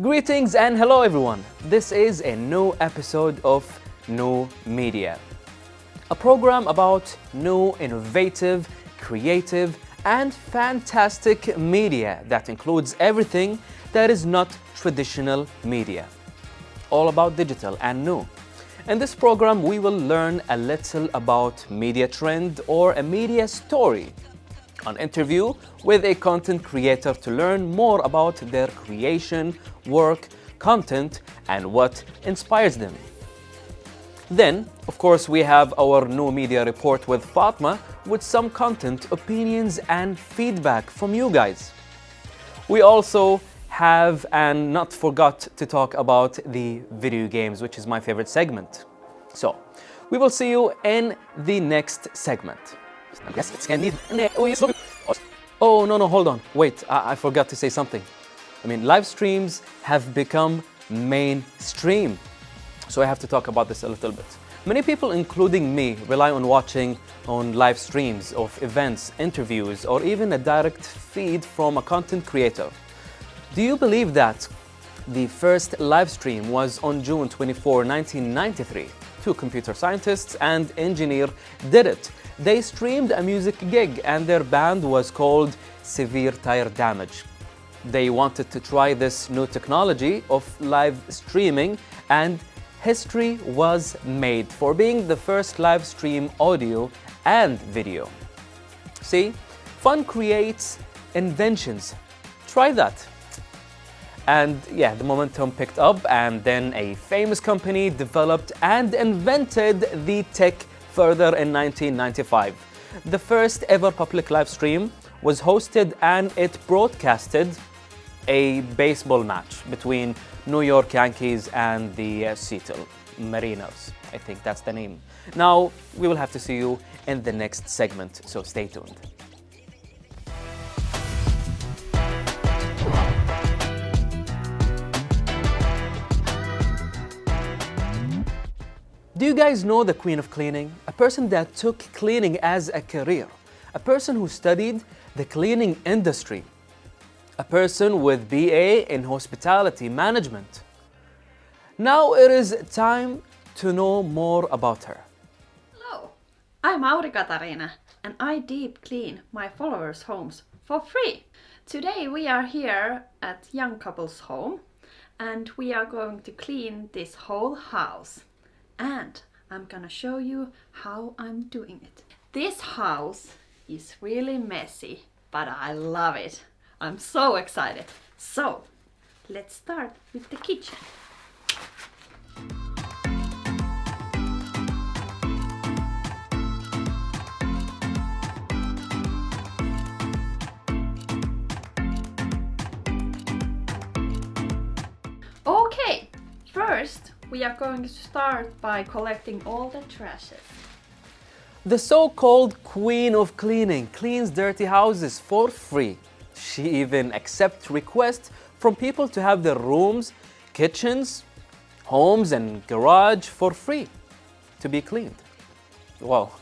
Greetings and hello everyone. This is a new episode of New Media, a program about new, innovative, creative and fantastic media that includes everything that is not traditional media. All about digital and new. In this program, we will learn a little about media trend or a media story. An interview with a content creator to learn more about their creation, work, content, and what inspires them. Then, of course, we have our new media report with Fatma with some content, opinions, and feedback from you guys. We also have and not forgot to talk about the video games, which is my favorite segment. So, we will see you in the next segment. Yes, it's Candy. Oh, no, hold on. Wait, I forgot to say something. Live streams have become mainstream. So I have to talk about this a little bit. Many people, including me, rely on watching on live streams of events, interviews, or even a direct feed from a content creator. Do you believe that the first live stream was on June 24, 1993? Two computer scientists and engineer did it. They streamed a music gig and their band was called Severe Tire Damage. They wanted to try this new technology of live streaming and history was made for being the first live stream audio and video. See, fun creates inventions. Try that. And yeah, the momentum picked up and then a famous company developed and invented the tech further in 1995. The first ever public live stream was hosted and it broadcasted a baseball match between New York Yankees and the Seattle Mariners. I think that's the name. Now, we will have to see you in the next segment, so stay tuned. Do you guys know the Queen of Cleaning? A person that took cleaning as a career. A person who studied the cleaning industry. A person with BA in hospitality management. Now it is time to know more about her. Hello, I'm Katarina and I deep clean my followers' homes for free. Today we are here at young couple's home and we are going to clean this whole house. And I'm gonna show you how I'm doing it. This house is really messy, but I love it. I'm so excited. So, let's start with the kitchen. Okay, first we are going to start by collecting all the trashes. The so-called Queen of Cleaning cleans dirty houses for free. She even accepts requests from people to have their rooms, kitchens, homes and garage for free to be cleaned. Wow,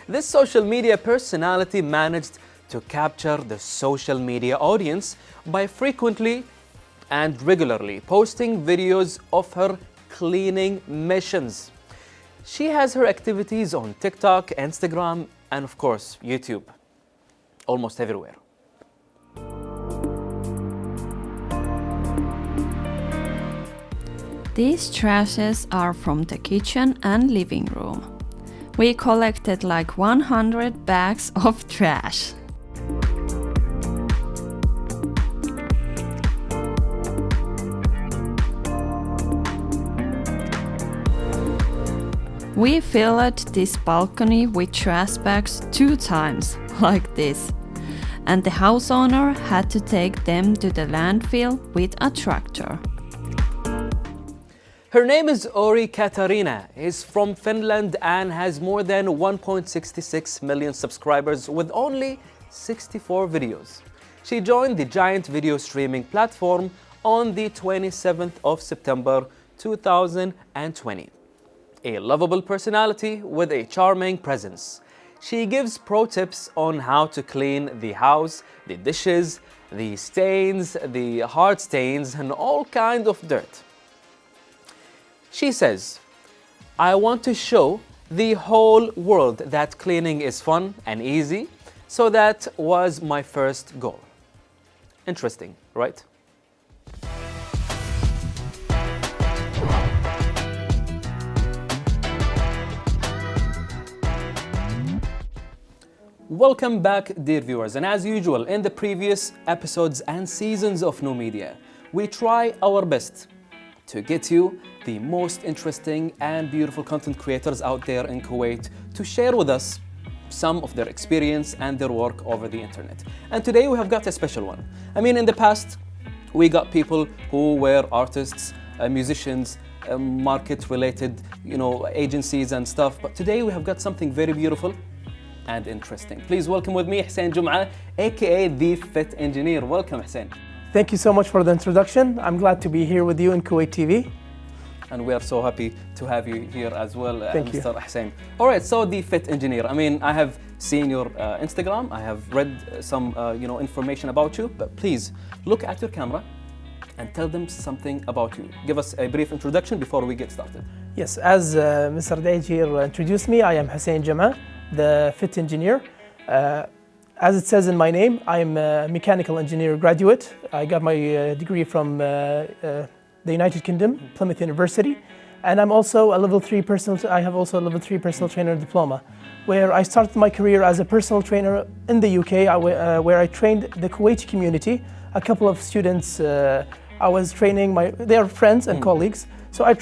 this social media personality managed to capture the social media audience by frequently and regularly posting videos of her cleaning missions. She has her activities on TikTok, Instagram, and of course, YouTube. Almost everywhere. These trashes are from the kitchen and living room. We collected like 100 bags of trash. We filled this balcony with trash bags 2 times, like this. And the house owner had to take them to the landfill with a tractor. Her name is Katarina. Is from Finland and has more than 1.66 million subscribers with only 64 videos. She joined the giant video streaming platform on the 27th of September 2020. A lovable personality with a charming presence. She gives pro tips on how to clean the house, the dishes, the stains, the hard stains, and all kinds of dirt. She says, I want to show the whole world that cleaning is fun and easy, so that was my first goal. Interesting, right? Welcome back, dear viewers, and as usual in the previous episodes and seasons of New Media, we try our best to get you the most interesting and beautiful content creators out there in Kuwait to share with us some of their experience and their work over the internet. And today we have got a special one. I mean, in the past, we got people who were artists, musicians, market-related, agencies and stuff. But today we have got something very beautiful and interesting. Please welcome with me Hussein Jum'a, aka the Fit Engineer. Welcome, Hussein. Thank you so much for the introduction. I'm glad to be here with you in Kuwait TV. And we are so happy to have you here as well, Thank you. Mr. Hussein. All right, so the Fit Engineer. I mean, I have seen your Instagram. I have read some, information about you. But please look at your camera and tell them something about you. Give us a brief introduction before we get started. Yes, as Mr. Da'ij here introduced me, I am Hussein Jum'a, the Fit Engineer. As it says in my name, I'm a mechanical engineer graduate. I got my degree from the United Kingdom, Plymouth University, and I'm also a level 3 I have also a level 3 personal trainer diploma, where I started my career as a personal trainer in the UK, where I trained the Kuwaiti community. A couple of students, I was training they are friends and colleagues. So I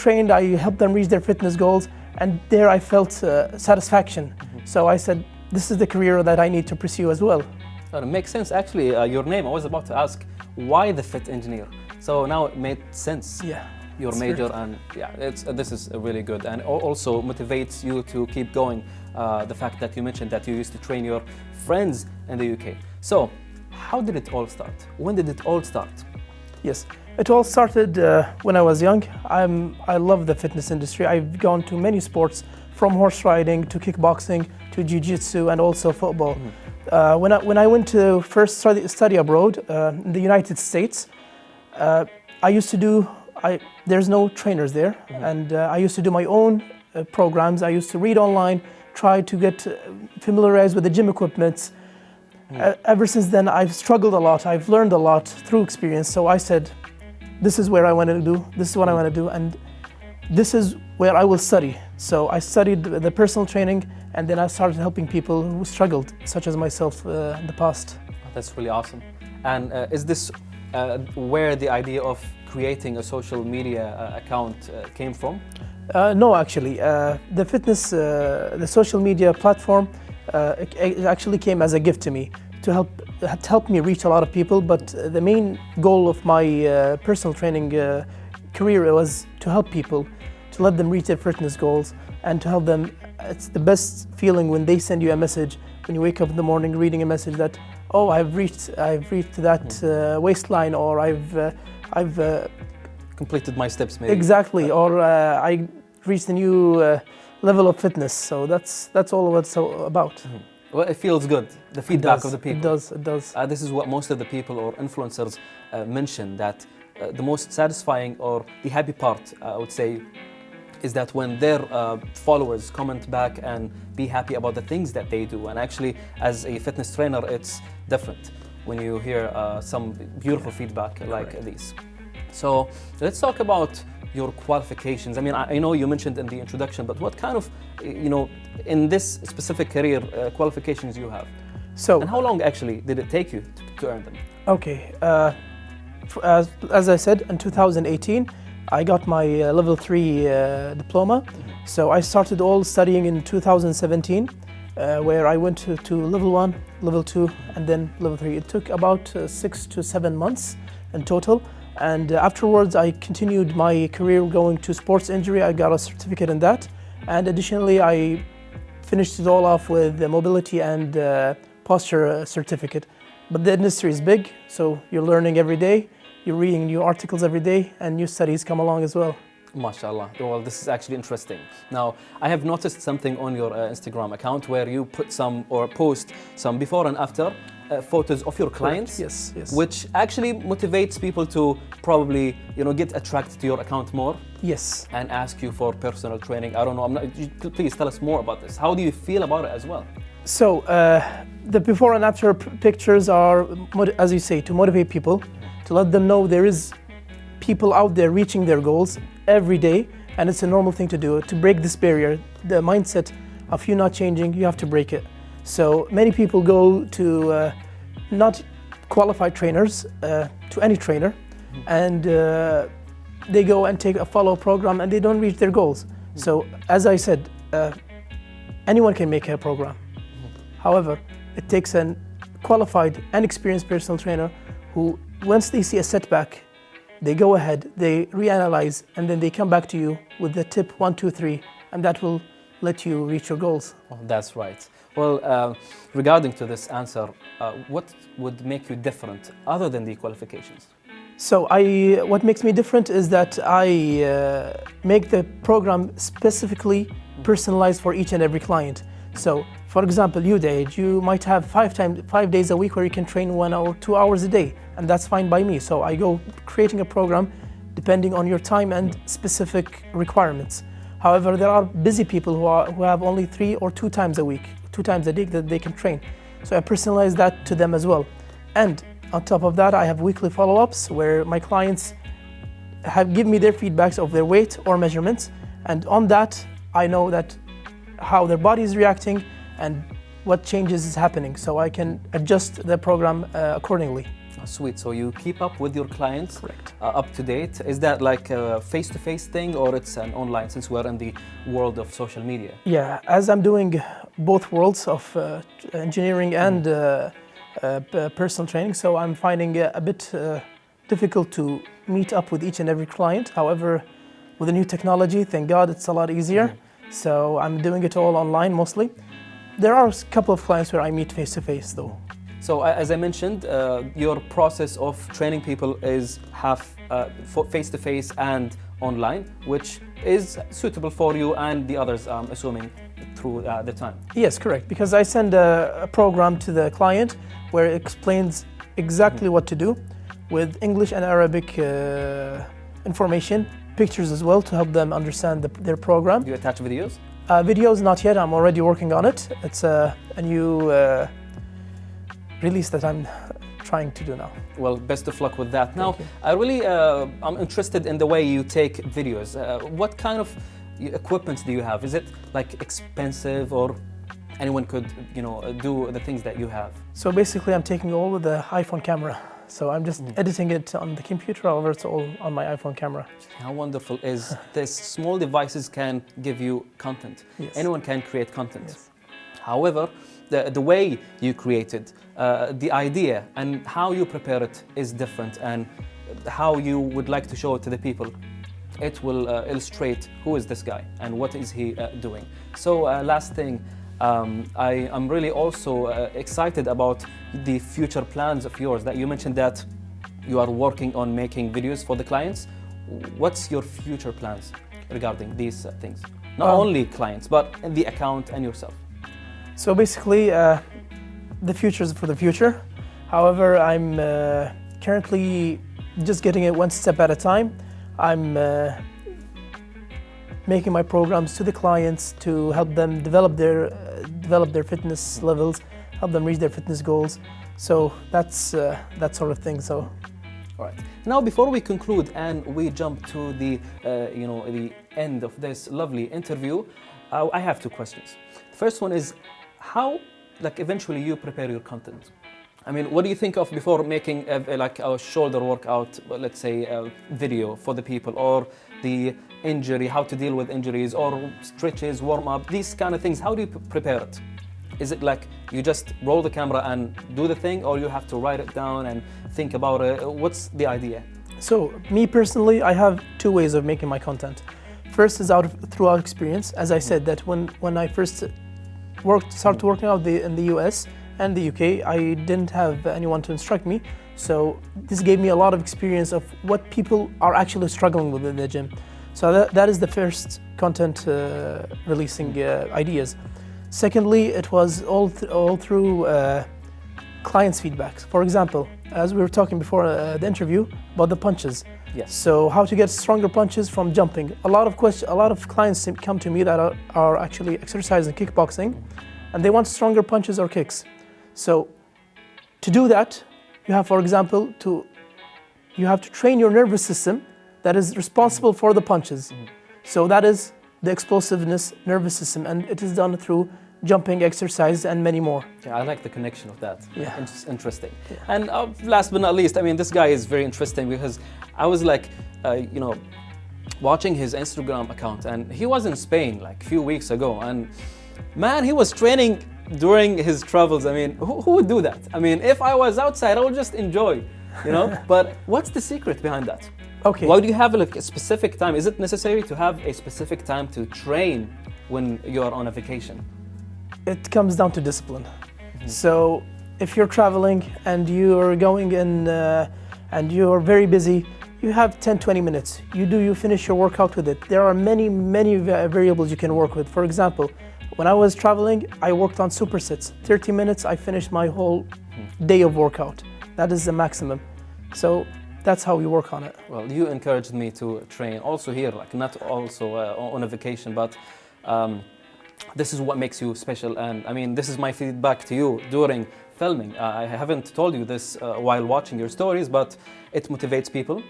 helped them reach their fitness goals, and there I felt satisfaction. So I said, this is the career that I need to pursue as well. It makes sense, actually. Your name, I was about to ask, why the Fit Engineer? So now it made sense. Yeah. Your major, and this is really good, and also motivates you to keep going. The fact that you mentioned that you used to train your friends in the UK. So how did it all start? When did it all start? Yes, it all started when I was young. I love the fitness industry. I've gone to many sports, from horse riding to kickboxing to jiu-jitsu and also football. When I went to first study abroad in the United States, I used to do, there's no trainers there, and I used to do my own programs. I used to read online, try to get familiarized with the gym equipment. Ever since then, I've struggled a lot. I've learned a lot through experience. So I said, this is where I want to do, this is what I want to do, and this is where I will study. So I studied the personal training, and then I started helping people who struggled, such as myself in the past. That's really awesome. And is this where the idea of creating a social media account came from? No, actually. The fitness, the social media platform, it actually came as a gift to me to help me reach a lot of people. But the main goal of my personal training career was to help people, to let them reach their fitness goals, and to help them. It's the best feeling when they send you a message, when you wake up in the morning reading a message that, oh, I've reached that waistline, or I've completed my steps, maybe. Exactly, or I reached a new level of fitness. So that's all it's about. Well, it feels good, the feedback of the people. It does. This is what most of the people or influencers mention, that the most satisfying or the happy part, I would say, is that when their followers comment back and be happy about the things that they do. And actually, as a fitness trainer, it's different when you hear some beautiful feedback like these. So let's talk about your qualifications. I mean, I know you mentioned in the introduction, but what kind of, in this specific career, qualifications you have? So, and how long actually did it take you to earn them? Okay, as I said, in 2018, I got my level 3 diploma. So I started all studying in 2017, where I went to level 1, level 2, and then level 3. It took about 6 to 7 months in total. And afterwards, I continued my career going to sports injury. I got a certificate in that. And additionally, I finished it all off with the mobility and posture certificate. But the industry is big, so you're learning every day. You're reading new articles every day, and new studies come along as well. MashaAllah. Well, this is actually interesting. Now, I have noticed something on your Instagram account where you put some or post some before and after photos of your clients. Yes, yes. Which actually motivates people to probably, get attracted to your account more. Yes. And ask you for personal training. I don't know. Please tell us more about this. How do you feel about it as well? So, the before and after pictures are, as you say, to motivate people, to let them know there is people out there reaching their goals every day, and it's a normal thing to do, to break this barrier. The mindset of you not changing, you have to break it. So many people go to not qualified trainers, to any trainer, and they go and take a follow program and they don't reach their goals. So as I said, anyone can make a program. However, it takes a qualified and experienced personal trainer who, once they see a setback, they go ahead, they reanalyze, and then they come back to you with the tip 1, 2, 3, and that will let you reach your goals. Oh, that's right. Well, regarding to this answer, what would make you different other than the qualifications? So what makes me different is that I make the program specifically personalized for each and every client. So, for example, you, Da'ij, you might have 5 days a week where you can train 1 hour, 2 hours a day, and that's fine by me. So I go creating a program depending on your time and specific requirements. However, there are busy people who have only 3 or 2 times a week, 2 times a day that they can train. So I personalize that to them as well. And on top of that, I have weekly follow-ups where my clients give me their feedbacks of their weight or measurements, and on that I know that how their body is reacting and what changes is happening, so I can adjust the program accordingly. Oh, sweet. So you keep up with your clients. Correct. Up to date. Is that like a face-to-face thing, or it's an online, since we're in the world of social media? Yeah, as I'm doing both worlds of engineering and personal training, so I'm finding it a bit difficult to meet up with each and every client. However, with the new technology, thank God, it's a lot easier. So I'm doing it all online mostly. There are a couple of clients where I meet face-to-face though. So as I mentioned, your process of training people is half face-to-face and online, which is suitable for you and the others, I'm assuming, through the time. Yes, correct, because I send a program to the client where it explains exactly what to do with English and Arabic information, pictures as well to help them understand their program. Do you attach videos? Videos, not yet. I'm already working on it. It's a new release that I'm trying to do now. Well, best of luck with that. Now, I'm interested in the way you take videos. What kind of equipment do you have? Is it like expensive, or anyone could, do the things that you have? So basically, I'm taking all with the iPhone camera. So I'm just editing it on the computer, however, it's all on my iPhone camera. How wonderful is this? Small devices can give you content. Yes. Anyone can create content. Yes. However, the way you create it, the idea and how you prepare it is different, and how you would like to show it to the people. It will illustrate who is this guy and what is he doing. So last thing, I'm really also excited about the future plans of yours, that you mentioned that you are working on making videos for the clients. What's your future plans regarding these things? Not only clients, but in the account and yourself. So basically, the future is for the future. However, I'm currently just getting it one step at a time. I'm making my programs to the clients to help them develop their fitness levels, help them reach their fitness goals. So that's that sort of thing. So, all right. Now, before we conclude and we jump to the the end of this lovely interview, I have 2 questions. The first one is, how eventually you prepare your content? I mean, what do you think of before making a shoulder workout, let's say a video for the people, or the injury, how to deal with injuries, or stretches, warm up, these kind of things? How do you prepare it? Is it like you just roll the camera and do the thing, or you have to write it down and think about it? What's the idea? So me personally, I have 2 ways of making my content. First is throughout experience. As I said, that when I first started working out in the US and the UK, I didn't have anyone to instruct me. So this gave me a lot of experience of what people are actually struggling with in the gym. So that is the first content releasing ideas. Secondly, it was all through clients' feedbacks. For example, as we were talking before the interview about the punches. Yes. So how to get stronger punches from jumping. A lot of clients come to me that are actually exercising kickboxing, and they want stronger punches or kicks. So to do that, you have, for example, to train your nervous system that is responsible for the punches. So that is the explosiveness nervous system, and it is done through jumping exercise and many more. Yeah, I like the connection of that. Yeah. It's interesting. Yeah. And last but not least, I mean, this guy is very interesting because I was like, watching his Instagram account, and he was in Spain like a few weeks ago, and man, he was training during his travels. I mean, who would do that? I mean, if I was outside, I would just enjoy, But what's the secret behind that? Okay. Why do you have like a specific time? Is it necessary to have a specific time to train when you are on a vacation? It comes down to discipline. So if you're traveling and you're going in and you're very busy, you have 10-20 minutes. You finish your workout with it. There are many variables you can work with. For example, when I was traveling, I worked on supersets. 30 minutes, I finished my whole day of workout. That is the maximum. So that's how we work on it. Well, you encouraged me to train also here, like not also on a vacation, but this is what makes you special. And I mean, this is my feedback to you during filming. I haven't told you this while watching your stories, but it motivates people.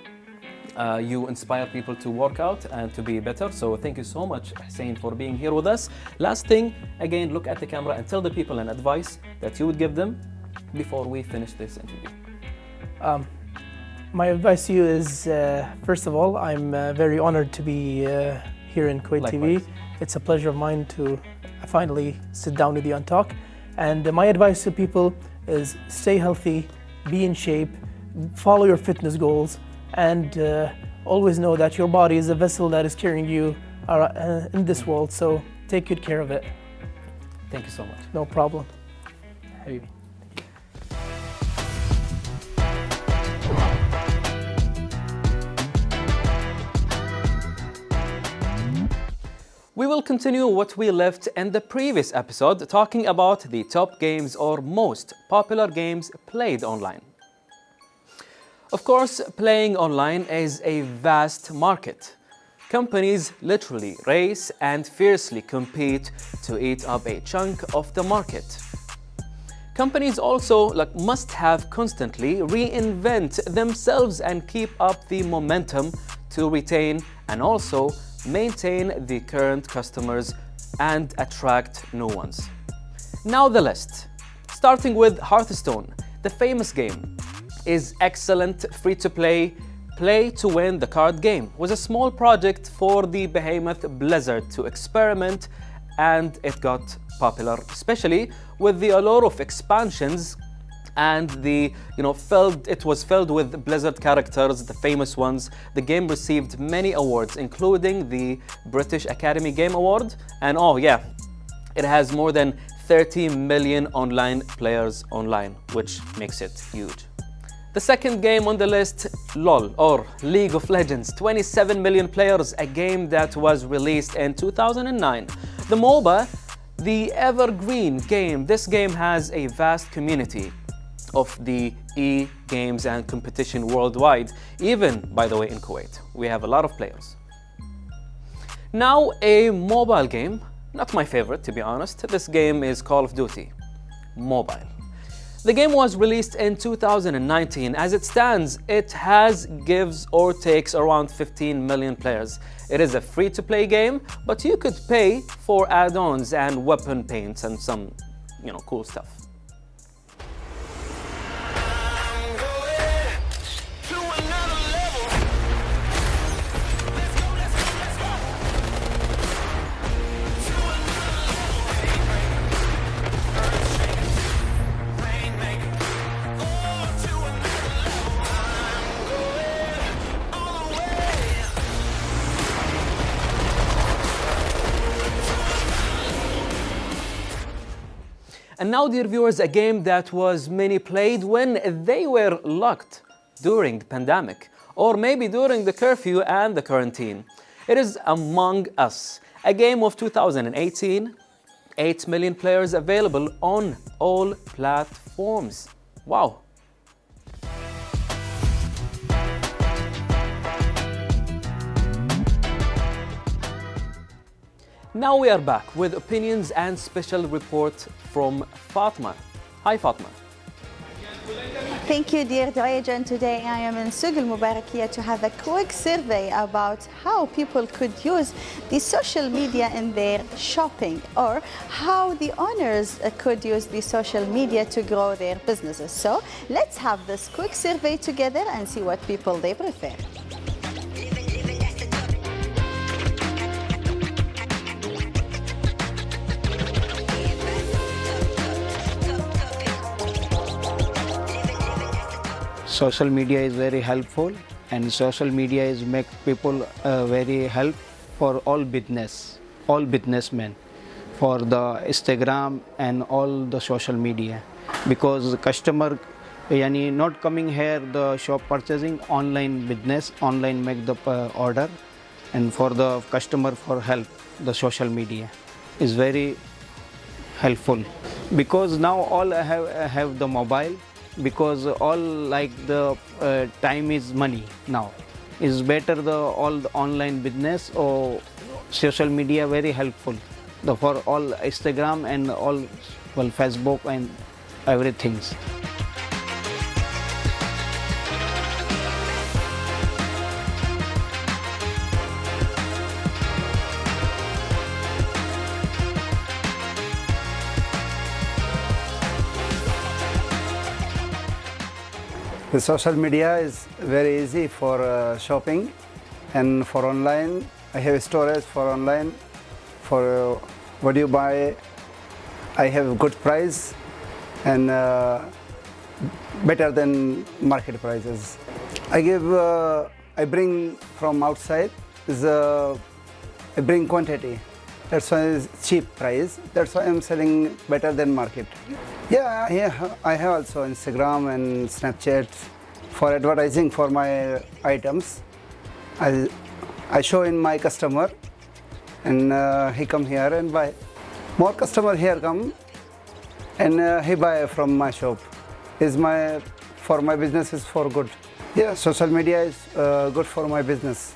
You inspire people to work out and to be better. So thank you so much, Hussein, for being here with us. Last thing, again, look at the camera and tell the people an advice that you would give them before we finish this interview. My advice to you is, first of all, I'm very honored to be here in Kuwait Likewise. TV. It's a pleasure of mine to finally sit down with you and talk. And my advice to people is stay healthy, be in shape, follow your fitness goals, and always know that your body is a vessel that is carrying you in this world. So take good care of it. Thank you so much. No problem. Habibi. We will continue what we left in the previous episode, talking about the top games or most popular games played online. Of course, playing online is a vast market. Companies literally race and fiercely compete to eat up a chunk of the market. Companies also must have constantly reinvent themselves and keep up the momentum to retain and also maintain the current customers and attract new ones. Now the list. Starting with Hearthstone, the famous game, is excellent free-to-play, play-to-win the card game. Was a small project for the behemoth Blizzard to experiment, and it got popular, especially with the allure of expansions and it was filled with Blizzard characters, the famous ones. The game received many awards, including the British Academy Game Award, and it has more than 30 million online players online, which makes it huge. The second game on the list, LOL, or League of Legends, 27 million players, a game that was released in 2009. The MOBA, the evergreen game. This game has a vast community of the e-games and competition worldwide, even, by the way, in Kuwait. We have a lot of players. Now, a mobile game, not my favorite, to be honest. This game is Call of Duty Mobile. The game was released in 2019. As it stands, it gives or takes around 15 million players. It is a free-to-play game, but you could pay for add-ons and weapon paints and some, cool stuff. And now, dear viewers, a game that was many played when they were locked during the pandemic, or maybe during the curfew and the quarantine. It is Among Us, a game of 2018, 8 million players available on all platforms. Wow. Now we are back with opinions and special report from Fatma. Hi Fatma. Thank you, dear Da'ij, and today I am in Suq al-Mubarakiyya to have a quick survey about how people could use the social media in their shopping, or how the owners could use the social media to grow their businesses. So let's have this quick survey together and see what people they prefer. Social media is very helpful, and social media is make people very help for all businessmen, for the Instagram and all the social media, because the customer yani not coming here the shop purchasing, online business, online make the order, and for the customer for help the social media is very helpful, because now all have the mobile, because all like the time is money now. Is better the all the online business or social media very helpful for all Instagram and all Facebook and everything. The social media is very easy for shopping, and for online I have storage for online, for what you buy I have good price and better than market prices. I bring from outside, I bring quantity, that's why it's cheap price, that's why I'm selling better than market. Yeah, I have also Instagram and Snapchat for advertising for my items. I show in my customer, and he come here and buy. More customer here come and he buy from my shop. For my business is for good. Yeah, social media is good for my business.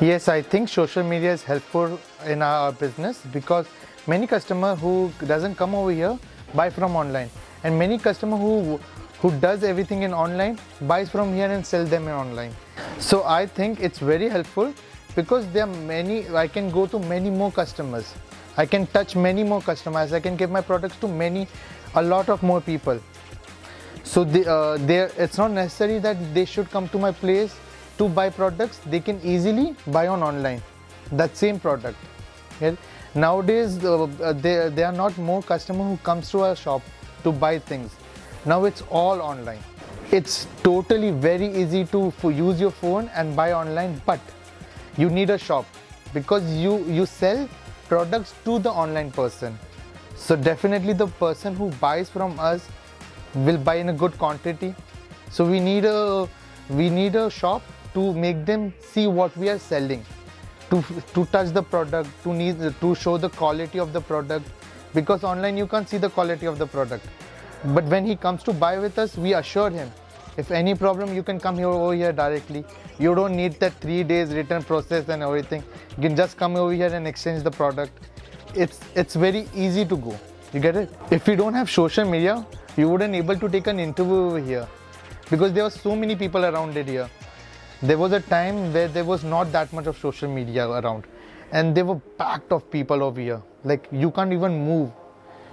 Yes, I think social media is helpful in our business, because many customer who doesn't come over here buy from online, and many customer who does everything in online buys from here and sell them in online. So I think it's very helpful, because there are many, I can go to many more customers, I can touch many more customers, I can give my products to a lot of more people. So it's not necessary that they should come to my place to buy products. They can easily buy on online that same product. Yeah? Nowadays there are not more customer who comes to our shop to buy things. Now it's all online. It's totally very easy to use your phone and buy online, but you need a shop, because you sell products to the online person. So definitely the person who buys from us will buy in a good quantity. So we need a shop to make them see what we are selling, to touch the product, to show the quality of the product, because online you can't see the quality of the product. But when he comes to buy with us, we assure him, if any problem you can come over here directly. You don't need that 3 days return process and everything. You can just come over here and exchange the product. It's very easy to go. You get it? If we don't have social media, you wouldn't able to take an interview over here, because there were so many people around it here. There was a time where there was not that much of social media around, and they were packed of people over here. Like, you can't even move.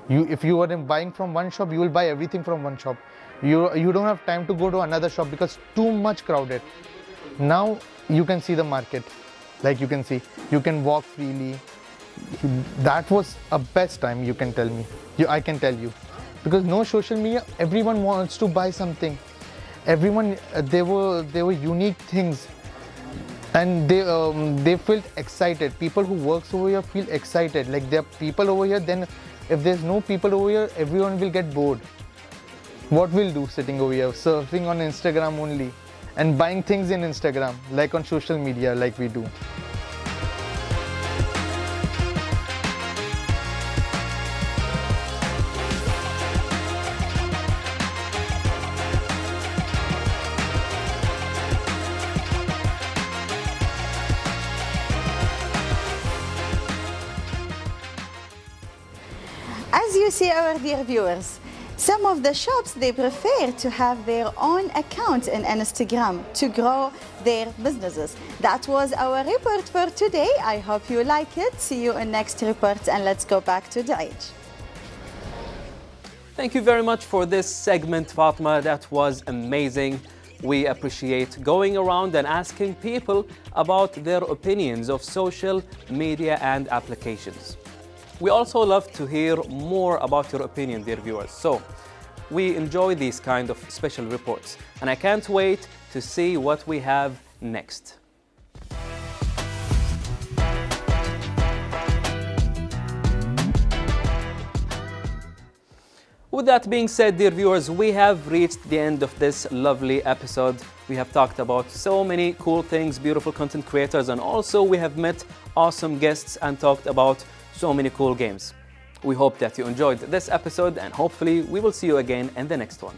If you are buying from one shop, you will buy everything from one shop. You don't have time to go to another shop because too much crowded. Now you can see the market. Like, you can see, you can walk freely. That was a best time, you can tell me. I can tell you, because no social media, everyone wants to buy something. Everyone, there were unique things. and they feel excited. People who works over here feel excited, like there are people over here. Then if there's no people over here, everyone will get bored. What we'll do sitting over here, surfing on Instagram only and buying things in Instagram, like on social media, like we do. As you see, our dear viewers, some of the shops, they prefer to have their own account in Instagram to grow their businesses. That was our report for today. I hope you like it. See you in next report, and let's go back to Da'ij. Thank you very much for this segment, Fatma. That was amazing. We appreciate going around and asking people about their opinions of social media and applications. We also love to hear more about your opinion, dear viewers. So we enjoy these kind of special reports, and I can't wait to see what we have next. With that being said, dear viewers, we have reached the end of this lovely episode. We have talked about so many cool things, beautiful content creators, and also we have met awesome guests and talked about so many cool games. We hope that you enjoyed this episode, and hopefully we will see you again in the next one.